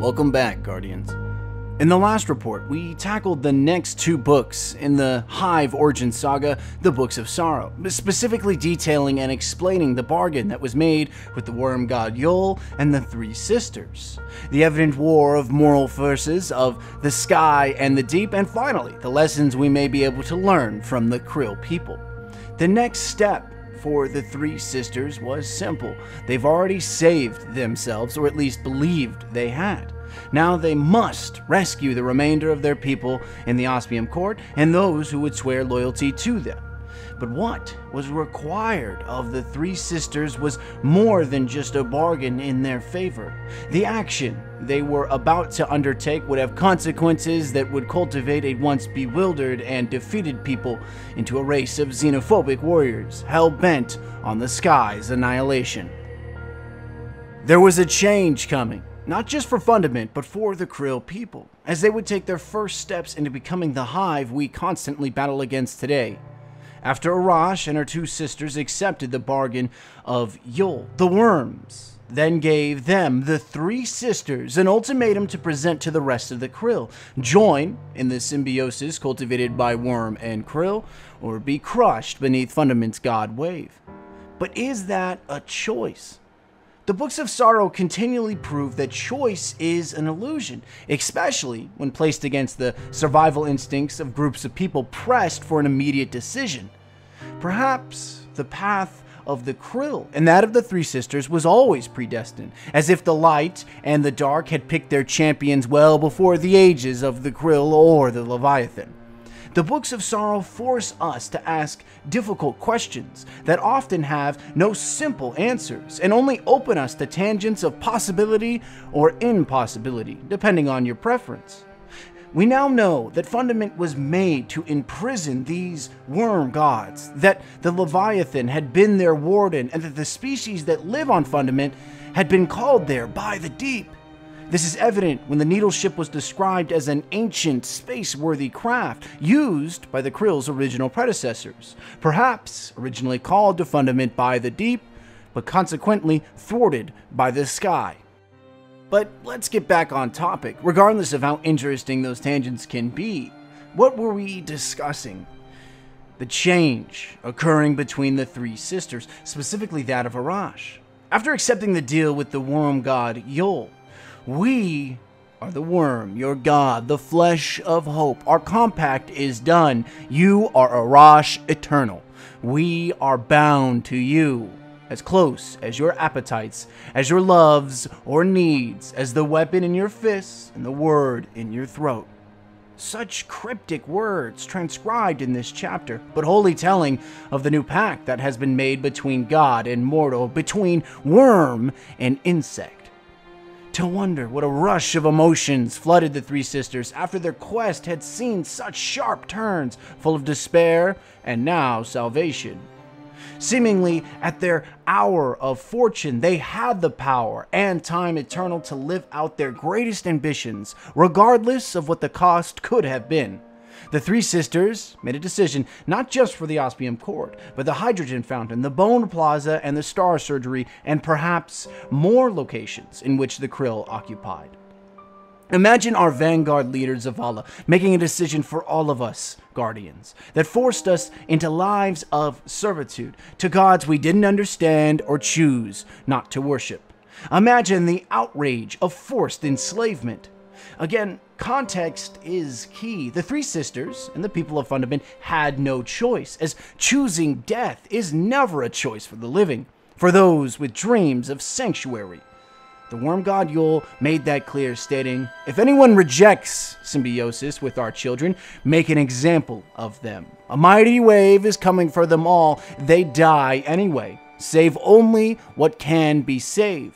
Welcome back, Guardians. In the last report, we tackled the next two books in the Hive origin saga, the Books of Sorrow, specifically detailing and explaining the bargain that was made with the worm god Yul and the three sisters, the evident war of moral forces of the sky and the deep, and finally, the lessons we may be able to learn from the Krill people. The next step for the three sisters was simple. They've already saved themselves, or at least believed they had. Now they must rescue the remainder of their people in the Ospium court and those who would swear loyalty to them. But what was required of the three sisters was more than just a bargain in their favor. The action they were about to undertake would have consequences that would cultivate a once bewildered and defeated people into a race of xenophobic warriors hell-bent on the sky's annihilation. There was a change coming. Not just for Fundament, but for the Krill people, as they would take their first steps into becoming the Hive we constantly battle against today. After Arash and her two sisters accepted the bargain of Yul, the worms then gave them, the three sisters, an ultimatum to present to the rest of the Krill. Join in the symbiosis cultivated by worm and Krill, or be crushed beneath Fundament's god wave. But is that a choice? The Books of Sorrow continually prove that choice is an illusion, especially when placed against the survival instincts of groups of people pressed for an immediate decision. Perhaps the path of the Krill and that of the three sisters was always predestined, as if the light and the dark had picked their champions well before the ages of the Krill or the Leviathan. The Books of Sorrow force us to ask difficult questions that often have no simple answers and only open us to tangents of possibility or impossibility, depending on your preference. We now know that Fundament was made to imprison these worm gods, that the Leviathan had been their warden, and that the species that live on Fundament had been called there by the deep. This is evident when the Needle Ship was described as an ancient, space-worthy craft used by the Krill's original predecessors, perhaps originally called to Fundament by the deep, but consequently thwarted by the sky. But let's get back on topic. Regardless of how interesting those tangents can be, what were we discussing? The change occurring between the three sisters, specifically that of Arash. After accepting the deal with the worm god Yul, we are the worm, your god, the flesh of hope. Our compact is done. You are Arash eternal. We are bound to you, as close as your appetites, as your loves or needs, as the weapon in your fists and the word in your throat. Such cryptic words transcribed in this chapter, but wholly telling of the new pact that has been made between God and mortal, between worm and insect. To wonder what a rush of emotions flooded the three sisters after their quest had seen such sharp turns, full of despair and now salvation. Seemingly at their hour of fortune, they had the power and time eternal to live out their greatest ambitions, regardless of what the cost could have been. The three sisters made a decision not just for the Ospium Court, but the Hydrogen Fountain, the Bone Plaza, and the Star Surgery, and perhaps more locations in which the Krill occupied. Imagine our vanguard leader Zavala making a decision for all of us, Guardians, that forced us into lives of servitude to gods we didn't understand or choose not to worship. Imagine the outrage of forced enslavement. Again, context is key. The three sisters and the people of Fundament had no choice, as choosing death is never a choice for the living, for those with dreams of sanctuary. The worm god Yul made that clear, stating, "If anyone rejects symbiosis with our children, make an example of them. A mighty wave is coming for them all. They die anyway. Save only what can be saved."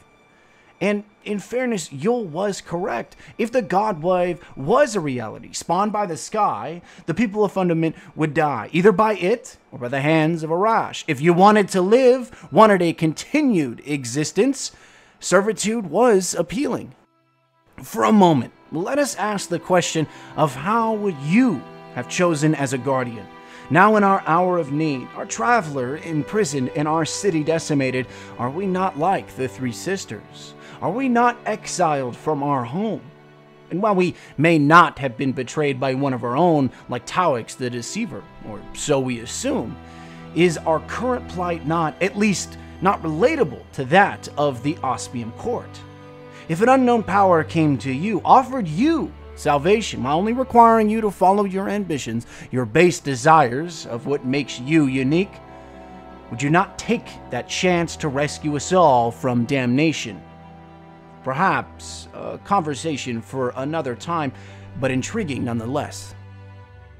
And in fairness, Yul was correct. If the god wave was a reality spawned by the sky, the people of Fundament would die, either by it or by the hands of Arash. If you wanted to live, wanted a continued existence, servitude was appealing. For a moment, let us ask the question of how would you have chosen as a guardian? Now in our hour of need, our traveler imprisoned and our city decimated, are we not like the three sisters? Are we not exiled from our home? And while we may not have been betrayed by one of our own, like Tawix the Deceiver, or so we assume, is our current plight not, at least not relatable to that of the Ospium Court? If an unknown power came to you, offered you salvation while only requiring you to follow your ambitions, your base desires of what makes you unique, would you not take that chance to rescue us all from damnation? Perhaps a conversation for another time, but intriguing nonetheless.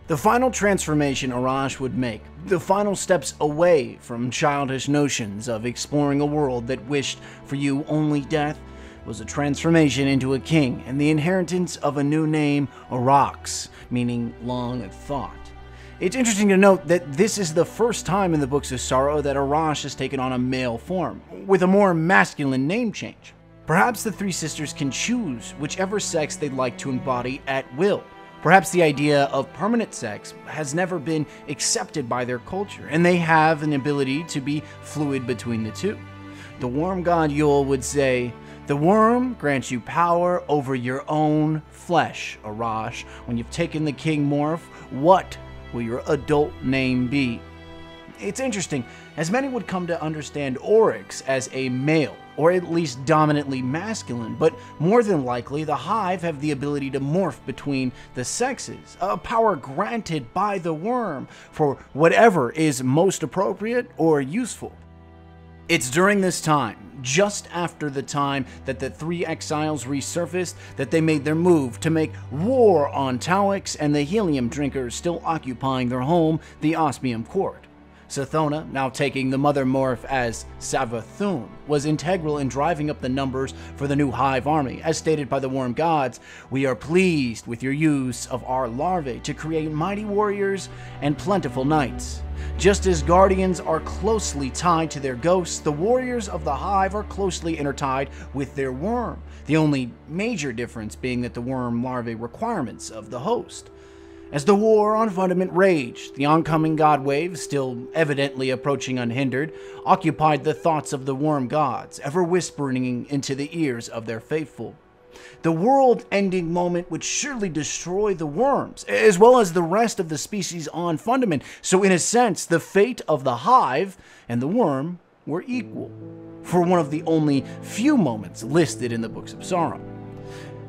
The final transformation Arash would make, the final steps away from childish notions of exploring a world that wished for you only death, was a transformation into a king and the inheritance of a new name, Arax, meaning long thought. It's interesting to note that this is the first time in the Books of Sorrow that Arash has taken on a male form, with a more masculine name change. Perhaps the three sisters can choose whichever sex they'd like to embody at will. Perhaps the idea of permanent sex has never been accepted by their culture, and they have an ability to be fluid between the two. The worm god Yule would say, "The worm grants you power over your own flesh, Arash. When you've taken the king morph, what will your adult name be?" It's interesting, as many would come to understand Oryx as a male, or at least dominantly masculine, but more than likely the Hive have the ability to morph between the sexes, a power granted by the worm for whatever is most appropriate or useful. It's during this time, just after the time that the three exiles resurfaced, that they made their move to make war on Tawix and the helium drinkers still occupying their home, the Ospium Court. Sathona, now taking the mother morph as Savathun, was integral in driving up the numbers for the new Hive army. As stated by the Worm Gods, "We are pleased with your use of our larvae to create mighty warriors and plentiful knights. Just as guardians are closely tied to their ghosts, the warriors of the Hive are closely intertied with their worm, the only major difference being that the worm larvae requirements of the host." As the war on Fundament raged, the oncoming god wave, still evidently approaching unhindered, occupied the thoughts of the Worm Gods, ever whispering into the ears of their faithful. The world-ending moment would surely destroy the worms, as well as the rest of the species on Fundament, so in a sense, the fate of the Hive and the worm were equal, for one of the only few moments listed in the Books of Sorrow.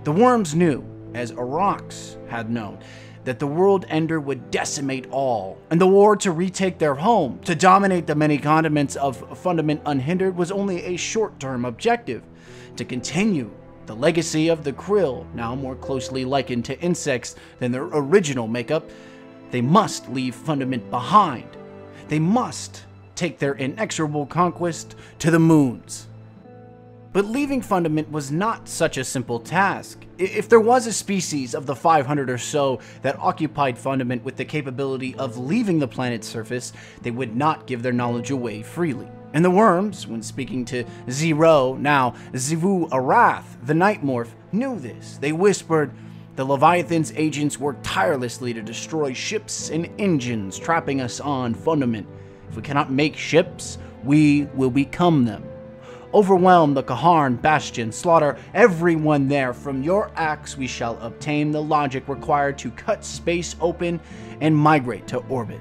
The worms knew, as Arax had known, that the world ender would decimate all, and the war to retake their home, to dominate the many continents of Fundament unhindered, was only a short-term objective. To continue the legacy of the krill, now more closely likened to insects than their original makeup, they must leave Fundament behind. They must take their inexorable conquest to the moons. But leaving Fundament was not such a simple task. If there was a species of the 500 or so that occupied Fundament with the capability of leaving the planet's surface, they would not give their knowledge away freely. And the worms, when speaking to Zero, now Zivu Arath, the Night Morph, knew this. They whispered, "The Leviathan's agents work tirelessly to destroy ships and engines, trapping us on Fundament. If we cannot make ships, we will become them. Overwhelm the Kaharn Bastion, slaughter everyone there. From your axe we shall obtain the logic required to cut space open and migrate to orbit."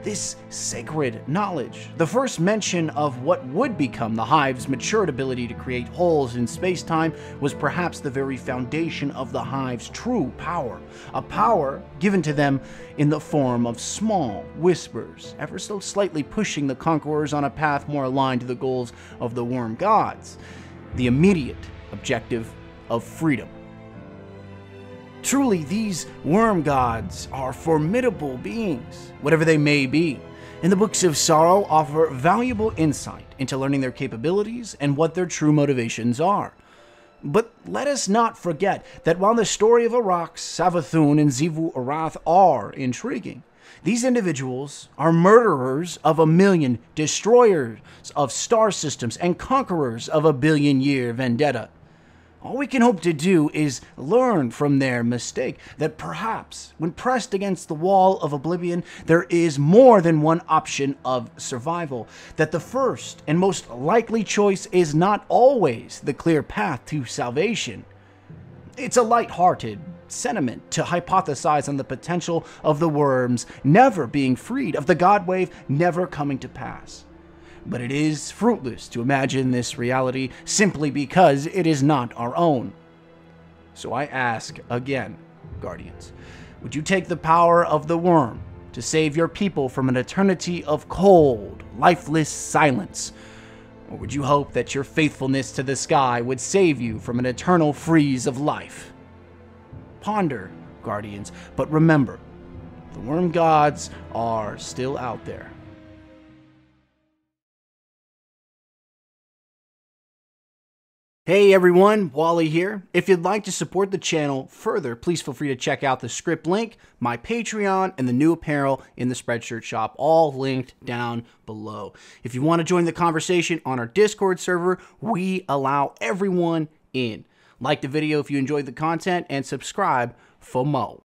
This sacred knowledge, the first mention of what would become the Hive's matured ability to create holes in space-time, was perhaps the very foundation of the Hive's true power, a power given to them in the form of small whispers, ever so slightly pushing the conquerors on a path more aligned to the goals of the Worm Gods, the immediate objective of freedom. Truly, these Worm Gods are formidable beings, whatever they may be, and the Books of Sorrow offer valuable insight into learning their capabilities and what their true motivations are. But let us not forget that while the story of Arax, Savathun, and Zivu Arath are intriguing, these individuals are murderers of 1,000,000, destroyers of star systems, and conquerors of a billion-year vendetta. All we can hope to do is learn from their mistake, that perhaps, when pressed against the wall of oblivion, there is more than one option of survival, that the first and most likely choice is not always the clear path to salvation. It's a light-hearted sentiment to hypothesize on the potential of the worms never being freed, of the God wave never coming to pass. But it is fruitless to imagine this reality simply because it is not our own. So I ask again, Guardians, would you take the power of the worm to save your people from an eternity of cold, lifeless silence? Or would you hope that your faithfulness to the sky would save you from an eternal freeze of life? Ponder, Guardians, but remember, the worm gods are still out there. Hey everyone, Wally here. If you'd like to support the channel further, please feel free to check out the script link, my Patreon, and the new apparel in the Spreadshirt shop, all linked down below. If you want to join the conversation on our Discord server, we allow everyone in. Like the video if you enjoyed the content, and subscribe for more.